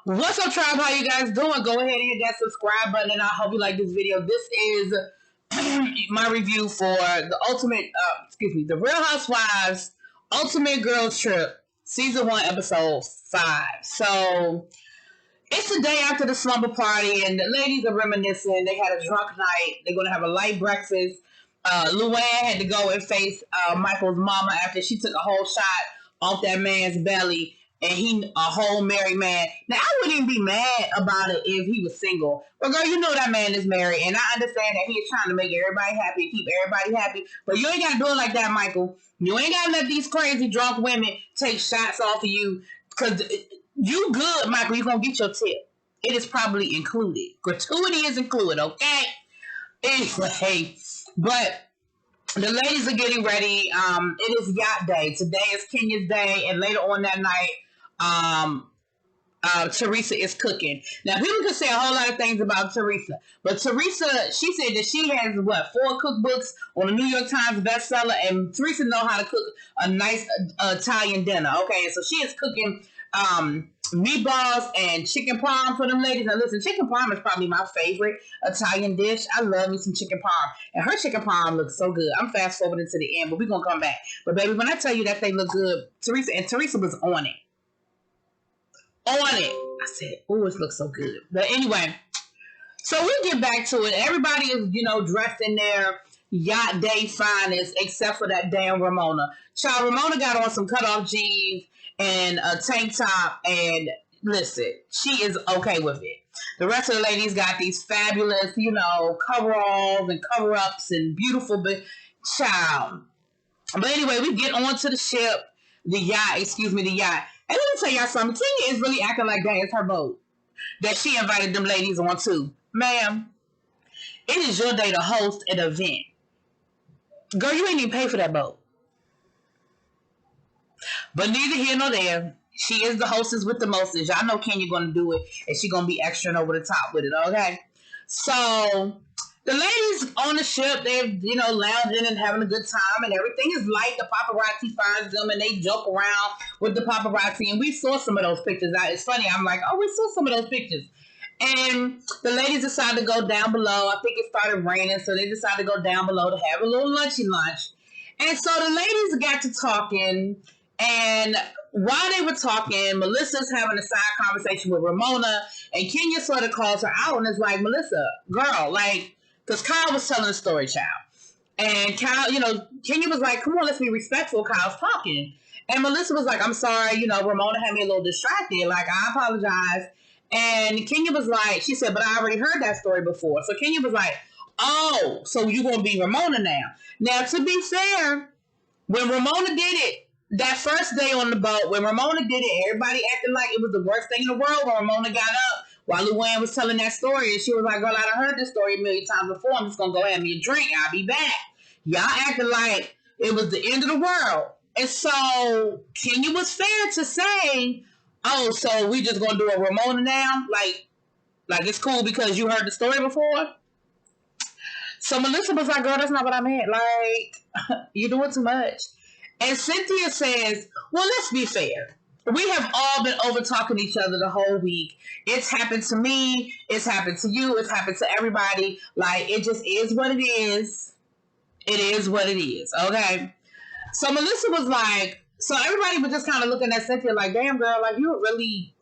What's up, tribe? How you guys doing? Go ahead and hit that subscribe button, and I hope you like this video. This is my review for the Real Housewives Ultimate Girls Trip, Season 1, Episode 5. So, it's the day after the slumber party, and the ladies are reminiscing. They had a drunk night. They're going to have a light breakfast. Luann had to go and face Michael's mama after she took a whole shot off that man's belly. And he a whole married man. Now, I wouldn't even be mad about it if he was single. But, girl, you know that man is married. And I understand that he is trying to make everybody happy and keep everybody happy. But you ain't got to do it like that, Michael. You ain't got to let these crazy drunk women take shots off of you. Because you good, Michael. You're going to get your tip. It is probably included. Gratuity is included, okay? Anyway, but the ladies are getting ready. It is yacht day. Today is Kenya's day. And later on that night, Teresa is cooking. Now, people can say a whole lot of things about Teresa, but Teresa, she said that she has 4 cookbooks on the New York Times bestseller, and Teresa know how to cook a nice Italian dinner. Okay, so she is cooking meatballs and chicken parm for them ladies. Now, listen, chicken parm is probably my favorite Italian dish. I love me some chicken parm, and her chicken parm looks so good. I'm fast forwarding to the end, but we're gonna come back. But baby, when I tell you that they look good, Teresa was on it. I said, oh, it looks so good. But anyway, so we'll get back to it. Everybody is, dressed in their yacht day finest, except for that damn Ramona. Child, Ramona got on some cutoff jeans and a tank top, and listen, she is okay with it. The rest of the ladies got these fabulous, coveralls and cover-ups and beautiful, child. But anyway, we get on to the ship, the yacht. And let me tell y'all something. Cynthia is really acting like that is her boat that she invited them ladies on too. Ma'am, it is your day to host an event. Girl, you ain't even pay for that boat. But neither here nor there. She is the hostess with the mostest. Y'all know Kenya gonna do it, and she gonna be extra and over the top with it, okay? So the ladies on the ship, they're, lounging and having a good time, and everything is light. The paparazzi finds them, and they joke around with the paparazzi, and we saw some of those pictures. It's funny. I'm like, oh, we saw some of those pictures. And the ladies decided to go down below. I think it started raining, so they decided to go down below to have a little lunchy lunch. And so the ladies got to talking, and while they were talking, Melissa's having a side conversation with Ramona, and Kenya sort of calls her out and is like, Melissa, girl, because Kyle was telling the story, child. And Kyle, Kenya was like, come on, let's be respectful. Kyle's talking. And Melissa was like, I'm sorry, Ramona had me a little distracted. I apologize. And Kenya was like, she said, but I already heard that story before. So Kenya was like, oh, so you're going to be Ramona now. Now, to be fair, when Ramona did it, that first day on the boat, when Ramona did it, everybody acted like it was the worst thing in the world when Ramona got up while Luann was telling that story. And she was like, girl, I done heard this story a million times before. I'm just going to go have me a drink. I'll be back. Y'all acted like it was the end of the world. And so Kenya was fair to say, oh, so we just going to do a Ramona now? Like it's cool because you heard the story before? So Melissa was like, girl, that's not what I meant. You're doing too much. And Cynthia says, well, let's be fair. We have all been over-talking each other the whole week. It's happened to me. It's happened to you. It's happened to everybody. It just is what it is. It is what it is, okay? So Melissa was like, so everybody was just kind of looking at Cynthia like, damn, girl, you are really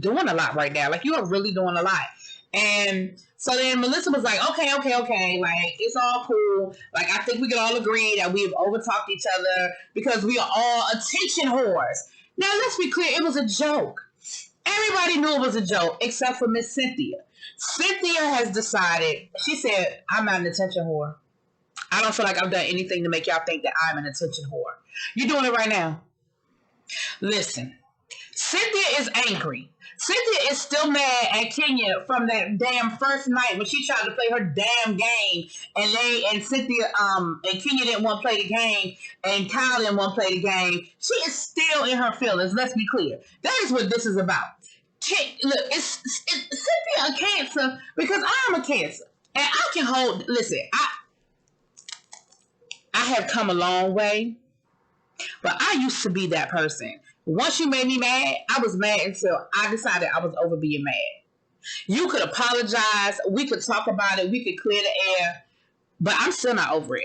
doing a lot right now. You are really doing a lot. And so then Melissa was like, okay. It's all cool. I think we can all agree that we've overtalked each other because we are all attention whores. Now, let's be clear. It was a joke. Everybody knew it was a joke except for Miss Cynthia. Cynthia has decided, she said, I'm not an attention whore. I don't feel like I've done anything to make y'all think that I'm an attention whore. You're doing it right now. Listen, Cynthia is angry. Cynthia is still mad at Kenya from that damn first night when she tried to play her damn game, and Cynthia and Kenya didn't want to play the game, and Kyle didn't want to play the game. She is still in her feelings. Let's be clear. That is what this is about. Look, it's Cynthia a Cancer because I'm a Cancer, and I can hold. Listen, I have come a long way, but I used to be that person Once you made me mad, I was mad until I decided I was over being mad. You could apologize. We could talk about it. We could clear the air. But I'm still not over it.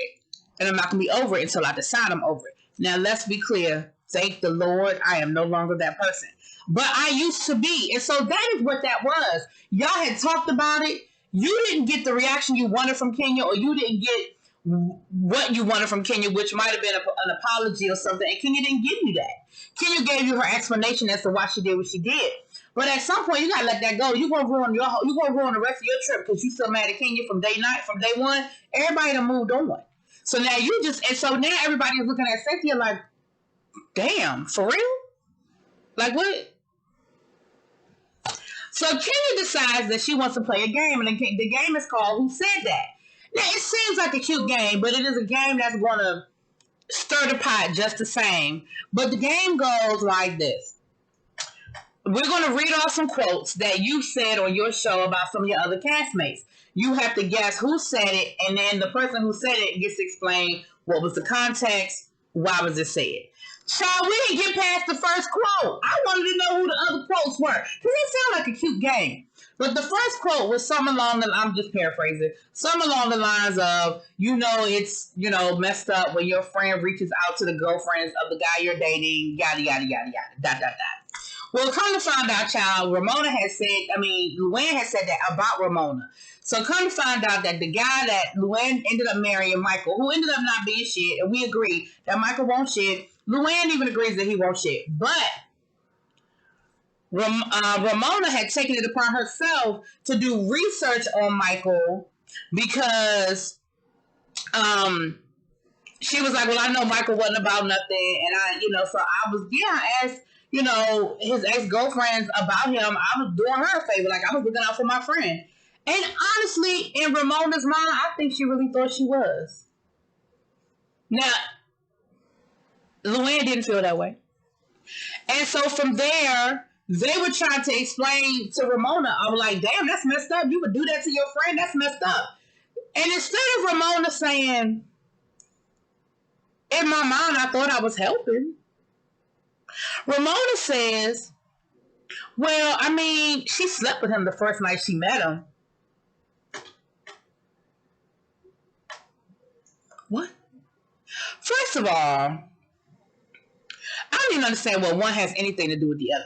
And I'm not going to be over it until I decide I'm over it. Now, let's be clear. Thank the Lord, I am no longer that person. But I used to be. And so that is what that was. Y'all had talked about it. You didn't get the reaction you wanted from Kenya, or you didn't get what you wanted from Kenya, which might have been an apology or something. And Kenya didn't give you that. Kenya gave you her explanation as to why she did what she did. But at some point, you gotta let that go. You're gonna ruin the rest of your trip because you still mad at Kenya from day one. Everybody done moved on. So now now everybody's looking at Cynthia like, damn, for real? Like what? So Kenya decides that she wants to play a game, and the game is called Who Said That? Now it seems like a cute game, but it is a game that's gonna stir the pot just the same. But the game goes like this. We're going to read off some quotes that you said on your show about some of your other castmates. You have to guess who said it, and then the person who said it gets to explain what was the context, why was it said. Child, we didn't get past the first quote. I wanted to know who the other quotes were, because it sounded like a cute game. But the first quote was I'm just paraphrasing, some along the lines of, it's, messed up when your friend reaches out to the girlfriends of the guy you're dating, yada, yada, yada, yada, ... Well, come to find out, child, Luann had said that about Ramona. So come to find out that the guy that Luann ended up marrying, Michael, who ended up not being shit, and we agree that Michael won't shit. Luann even agrees that he won't shit. But Ramona had taken it upon herself to do research on Michael because she was like, well, I know Michael wasn't about nothing. And I asked, his ex-girlfriends about him. I was doing her a favor. Like, I was looking out for my friend. And honestly, in Ramona's mind, I think she really thought she was. Now, Luann didn't feel that way. And so from there, they were trying to explain to Ramona, I was like, damn, that's messed up. You would do that to your friend? That's messed up. And instead of Ramona saying, in my mind, I thought I was helping, Ramona says, well, she slept with him the first night she met him. What? First of all, I don't even understand what one has anything to do with the other.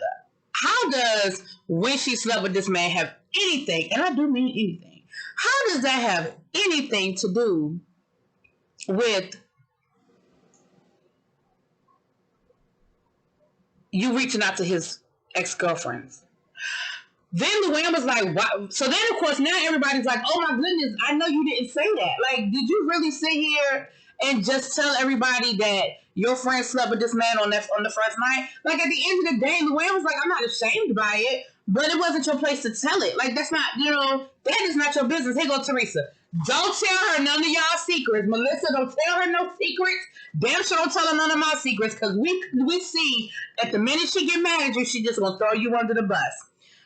How does when she slept with this man have anything, and I do mean anything, how does that have anything to do with you reaching out to his ex-girlfriends? Then Luann was like, wow. So then, of course, now everybody's like, oh my goodness, I know you didn't say that. Like, did you really sit here and just tell everybody that your friend slept with this man on the first night? Like, at the end of the day, Luann was like, I'm not ashamed by it, but it wasn't your place to tell it. Like, that's not, that is not your business. Here go Teresa. Don't tell her none of y'all secrets. Melissa, don't tell her no secrets. Damn sure don't tell her none of my secrets, because we see that the minute she get mad at you, she just gonna throw you under the bus.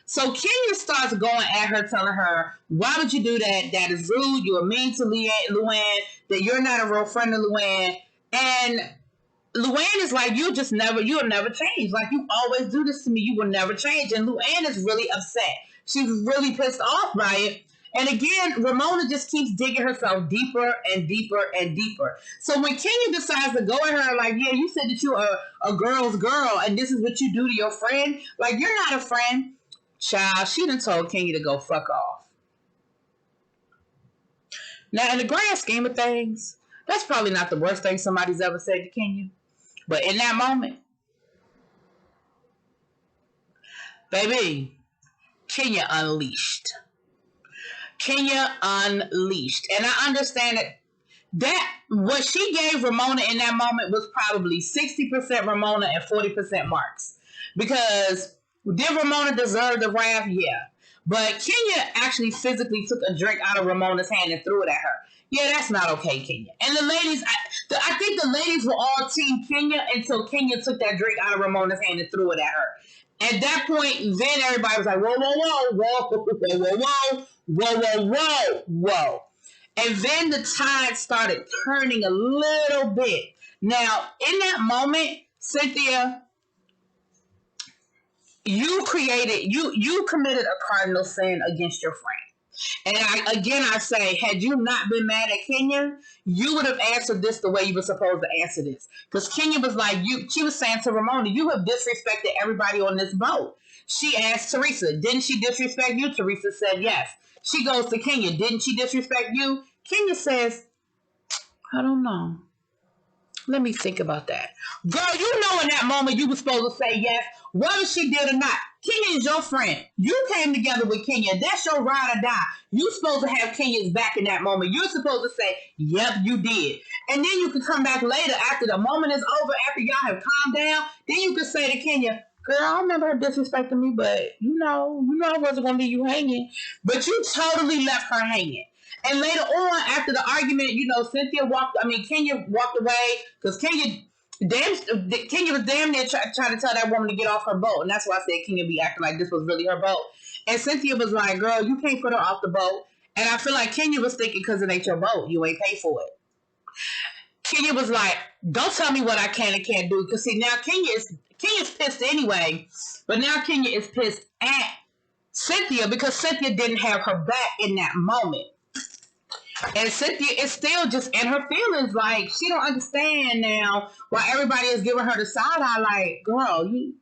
So Kenya starts going at her, telling her, why would you do that? That is rude. You are mean to Luann, that you're not a real friend of Luann. And Luann is like, you'll never change. Like, you always do this to me. You will never change. And Luann is really upset. She's really pissed off by it. And again, Ramona just keeps digging herself deeper and deeper and deeper. So when Kenya decides to go at her, like, yeah, you said that you're a girl's girl, and this is what you do to your friend. Like, you're not a friend. Child, she done told Kenya to go fuck off. Now, in the grand scheme of things, that's probably not the worst thing somebody's ever said to Kenya. But in that moment, baby, Kenya unleashed. Kenya unleashed. And I understand that what she gave Ramona in that moment was probably 60% Ramona and 40% Marks. Because did Ramona deserve the wrath? Yeah. But Kenya actually physically took a drink out of Ramona's hand and threw it at her. Yeah, that's not okay, Kenya. And the ladies, I think the ladies were all team Kenya until Kenya took that drink out of Ramona's hand and threw it at her. At that point, then everybody was like, whoa, whoa, whoa, whoa, whoa, whoa, whoa, whoa, whoa, whoa, whoa. And then the tide started turning a little bit. Now, in that moment, Cynthia, you committed a cardinal sin against your friend. And I say, had you not been mad at Kenya, you would have answered this the way you were supposed to answer this. Because Kenya was like, she was saying to Ramona, you have disrespected everybody on this boat. She asked Teresa, didn't she disrespect you? Teresa said yes. She goes to Kenya, didn't she disrespect you? Kenya says, I don't know. Let me think about that. Girl, you know in that moment you were supposed to say yes, whether she did or not. Kenya is your friend. You came together with Kenya. That's your ride or die. You're supposed to have Kenya's back in that moment. You're supposed to say, yep, you did. And then you can come back later after the moment is over, after y'all have calmed down. Then you can say to Kenya, girl, I remember her disrespecting me, but you know I wasn't going to leave you hanging. But you totally left her hanging. And later on, after the argument, Kenya walked away because Kenya was damn near trying to tell that woman to get off her boat. And that's why I said Kenya be acting like this was really her boat. And Cynthia was like, girl, you can't put her off the boat. And I feel like Kenya was thinking because it ain't your boat. You ain't paid for it. Kenya was like, don't tell me what I can and can't do. Because see, now Kenya's pissed anyway. But now Kenya is pissed at Cynthia because Cynthia didn't have her back in that moment. And Cynthia is still just in her feelings, like she don't understand now why everybody is giving her the side eye. Like, girl, you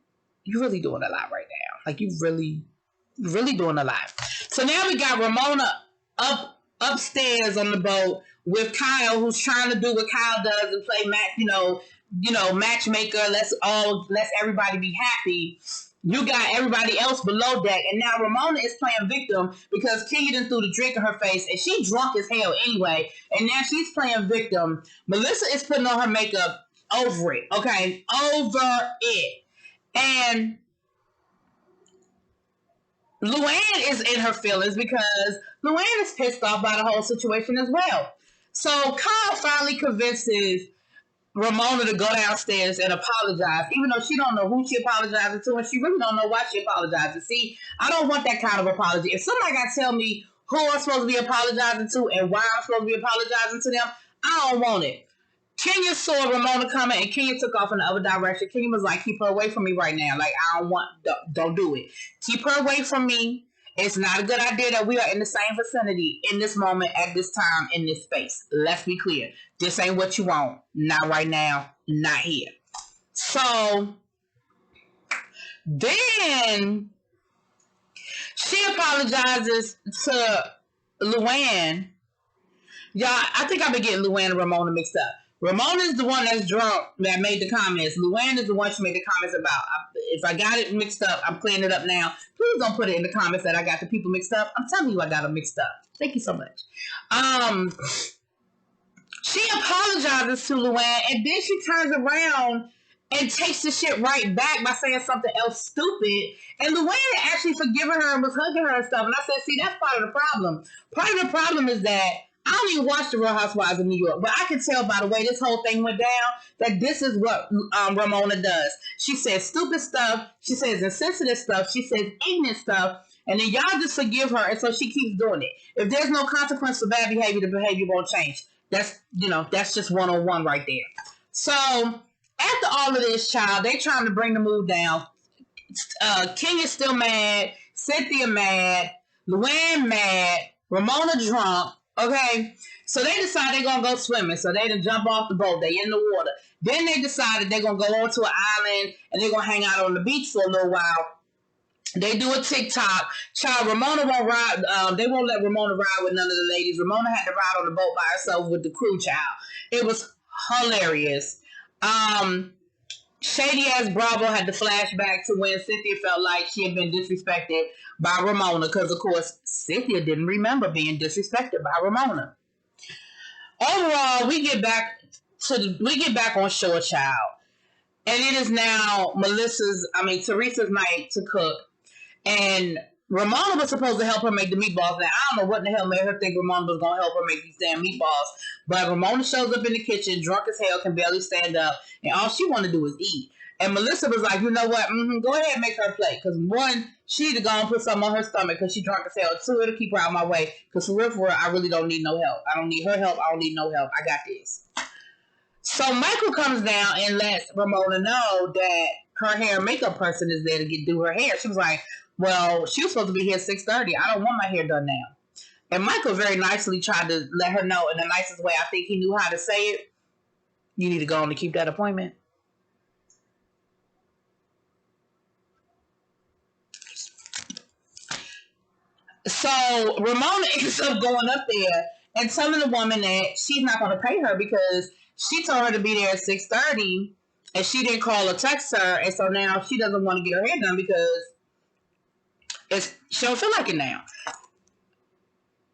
really doing a lot right now. Like, you really doing a lot. So now we got Ramona upstairs on the boat with Kyle, who's trying to do what Kyle does and play matchmaker. Let's everybody be happy. You got everybody else below deck, and now Ramona is playing victim because Kenya done threw the drink in her face, and she drunk as hell anyway, and now she's playing victim. Melissa is putting on her makeup over it, okay? Over it. And Luann is in her feelings because Luann is pissed off by the whole situation as well. So Kyle finally convinces Ramona to go downstairs and apologize, even though she don't know who she apologizing to, and she really don't know why she apologizing. See, I don't want that kind of apology. If somebody got to tell me who I'm supposed to be apologizing to and why I'm supposed to be apologizing to them, I don't want it. Kenya saw Ramona coming, and Kenya took off in the other direction. Kenya was like, keep her away from me right now. Like, don't do it. Keep her away from me. It's not a good idea that we are in the same vicinity in this moment, at this time, in this space. Let's be clear. This ain't what you want. Not right now. Not here. So then she apologizes to Luann. Y'all, I think I've been getting Luann and Ramona mixed up. Ramona is the one that's drunk that made the comments. Luann is the one she made the comments about. If I got it mixed up, I'm clearing it up now. Please don't put it in the comments that I got the people mixed up. I'm telling you I got them mixed up. Thank you so much. She apologizes to Luann, and then she turns around and takes the shit right back by saying something else stupid. And Luann had actually forgiven her and was hugging her and stuff. And I said, see, that's part of the problem. Part of the problem is that I don't even watch the Real Housewives of New York, but I can tell by the way this whole thing went down that this is what Ramona does. She says stupid stuff. She says insensitive stuff. She says ignorant stuff. And then y'all just forgive her, and so she keeps doing it. If there's no consequence for bad behavior, the behavior won't change. That's just 101 right there. So after all of this, child, they trying to bring the mood down. Kenya's still mad. Cynthia mad. Luann mad. Ramona drunk. Okay, so they decide they're going to go swimming. So they done jump off the boat. They in the water. Then they decided they're going to go onto an island and they're going to hang out on the beach for a little while. They do a TikTok. Child, Ramona won't ride. They won't let Ramona ride with none of the ladies. Ramona had to ride on the boat by herself with the crew, child. It was hilarious. Shady ass Bravo had to flashback to when Cynthia felt like she had been disrespected by Ramona, because of course Cynthia didn't remember being disrespected by Ramona. Overall, we get back on shore, child, and it is now Teresa's night to cook, and Ramona was supposed to help her make the meatballs. Now, I don't know what the hell made her think Ramona was going to help her make these damn meatballs. But Ramona shows up in the kitchen, drunk as hell, can barely stand up. And all she want to do is eat. And Melissa was like, you know what? Go ahead and make her a plate. Because one, she need to go and put something on her stomach because she drunk as hell. Two, it'll keep her out of my way. Because for real, I really don't need no help. I don't need her help. I don't need no help. I got this. So Michael comes down and lets Ramona know that her hair and makeup person is there to do her hair. She was like, well, she was supposed to be here at 6:30. I don't want my hair done now. And Michael very nicely tried to let her know in the nicest way I think he knew how to say it. You need to go on to keep that appointment. So Ramona ends up going up there and telling the woman that she's not going to pay her because she told her to be there at 6:30 and she didn't call or text her, and so now she doesn't want to get her hair done because she don't feel like it now.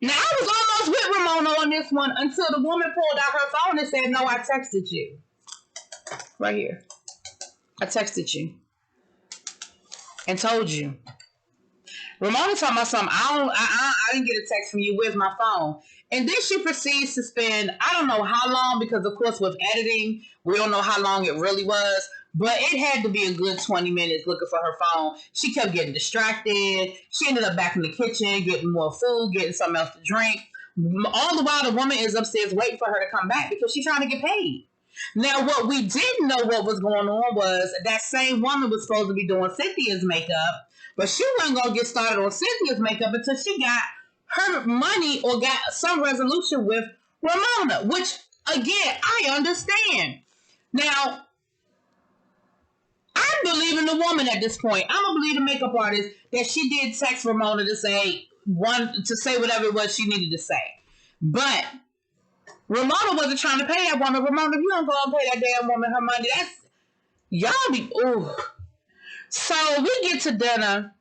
Now, I was almost with Ramona on this one until the woman pulled out her phone and said, no, I texted you. Right here. I texted you and told you. Ramona talking about something. I didn't get a text from you. Where's my phone? And then she proceeds to spend, I don't know how long, because of course with editing, we don't know how long it really was, but it had to be a good 20 minutes looking for her phone. She kept getting distracted. She ended up back in the kitchen, getting more food, getting something else to drink. All the while the woman is upstairs waiting for her to come back because she's trying to get paid. Now, what we didn't know what was going on was that same woman was supposed to be doing Cynthia's makeup, but she wasn't going to get started on Cynthia's makeup until she got her money or got some resolution with Ramona, which, again, I understand. Now, I'm believing the woman at this point. I'm going to believe the makeup artist that she did text Ramona to say whatever it was she needed to say. But Ramona wasn't trying to pay that woman. Ramona, if you don't go and pay that damn woman her money, that's... Y'all be... Ooh. So we get to dinner,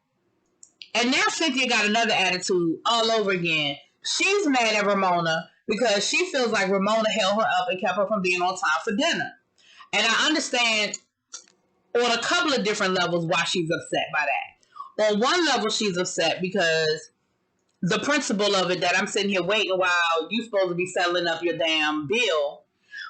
and now Cynthia got another attitude all over again. She's mad at Ramona because she feels like Ramona held her up and kept her from being on time for dinner. And I understand on a couple of different levels why she's upset by that. On one level, she's upset because the principle of it that I'm sitting here waiting while you're supposed to be settling up your damn bill.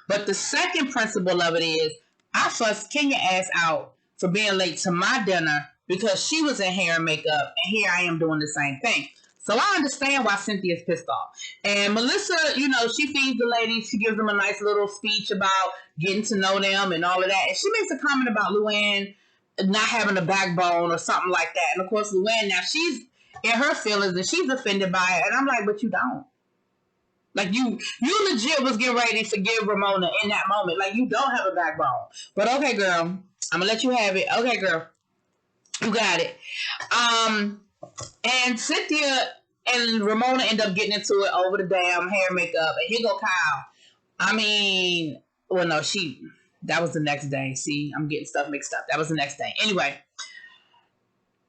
But the second principle of it is I fussed Kenya ass out for being late to my dinner because she was in hair and makeup, and here I am doing the same thing. So I understand why Cynthia's pissed off. And Melissa, you know, she feeds the ladies. She gives them a nice little speech about getting to know them and all of that. And she makes a comment about Luann not having a backbone or something like that. And of course, Luann, now she's in her feelings and she's offended by it. And I'm like, but you don't. Like, you legit was getting ready to forgive Ramona in that moment. Like, you don't have a backbone. But okay, girl, I'm going to let you have it. Okay, girl, you got it. And Cynthia and Ramona end up getting into it over the damn hair makeup. And here go Kyle. I mean, well, no, that was the next day. See, I'm getting stuff mixed up. That was the next day. Anyway,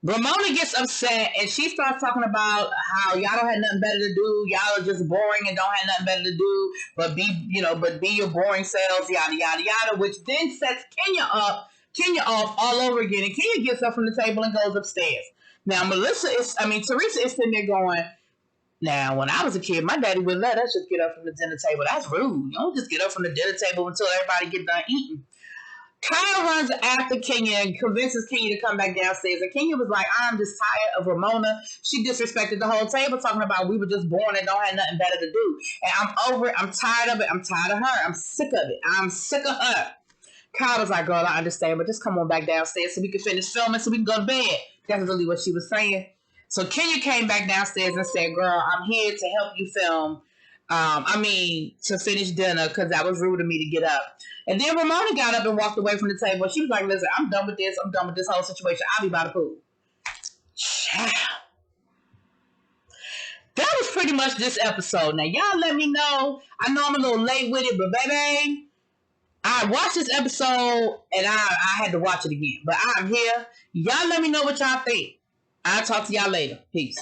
Ramona gets upset and she starts talking about how y'all don't have nothing better to do. Y'all are just boring and don't have nothing better to do, but be your boring selves, yada, yada, yada, which then sets Kenya off all over again. And Kenya gets up from the table and goes upstairs. Now, Teresa is sitting there going, now, when I was a kid, my daddy wouldn't let us just get up from the dinner table. That's rude. You don't just get up from the dinner table until everybody get done eating. Kyle runs after Kenya and convinces Kenya to come back downstairs. And Kenya was like, I'm just tired of Ramona. She disrespected the whole table talking about we were just born and don't have nothing better to do. And I'm over it. I'm tired of it. I'm tired of her. I'm sick of it. I'm sick of her. Kyle was like, girl, I understand, but just come on back downstairs so we can finish filming so we can go to bed. That's really what she was saying. So Kenya came back downstairs and said, girl, I'm here to help you film. To finish dinner because that was rude of me to get up. And then Ramona got up and walked away from the table. She was like, listen, I'm done with this. I'm done with this whole situation. I'll be by the pool. Child. That was pretty much this episode. Now, y'all let me know. I know I'm a little late with it, but baby, I watched this episode and I had to watch it again. But I'm here. Y'all let me know what y'all think. I'll talk to y'all later. Peace.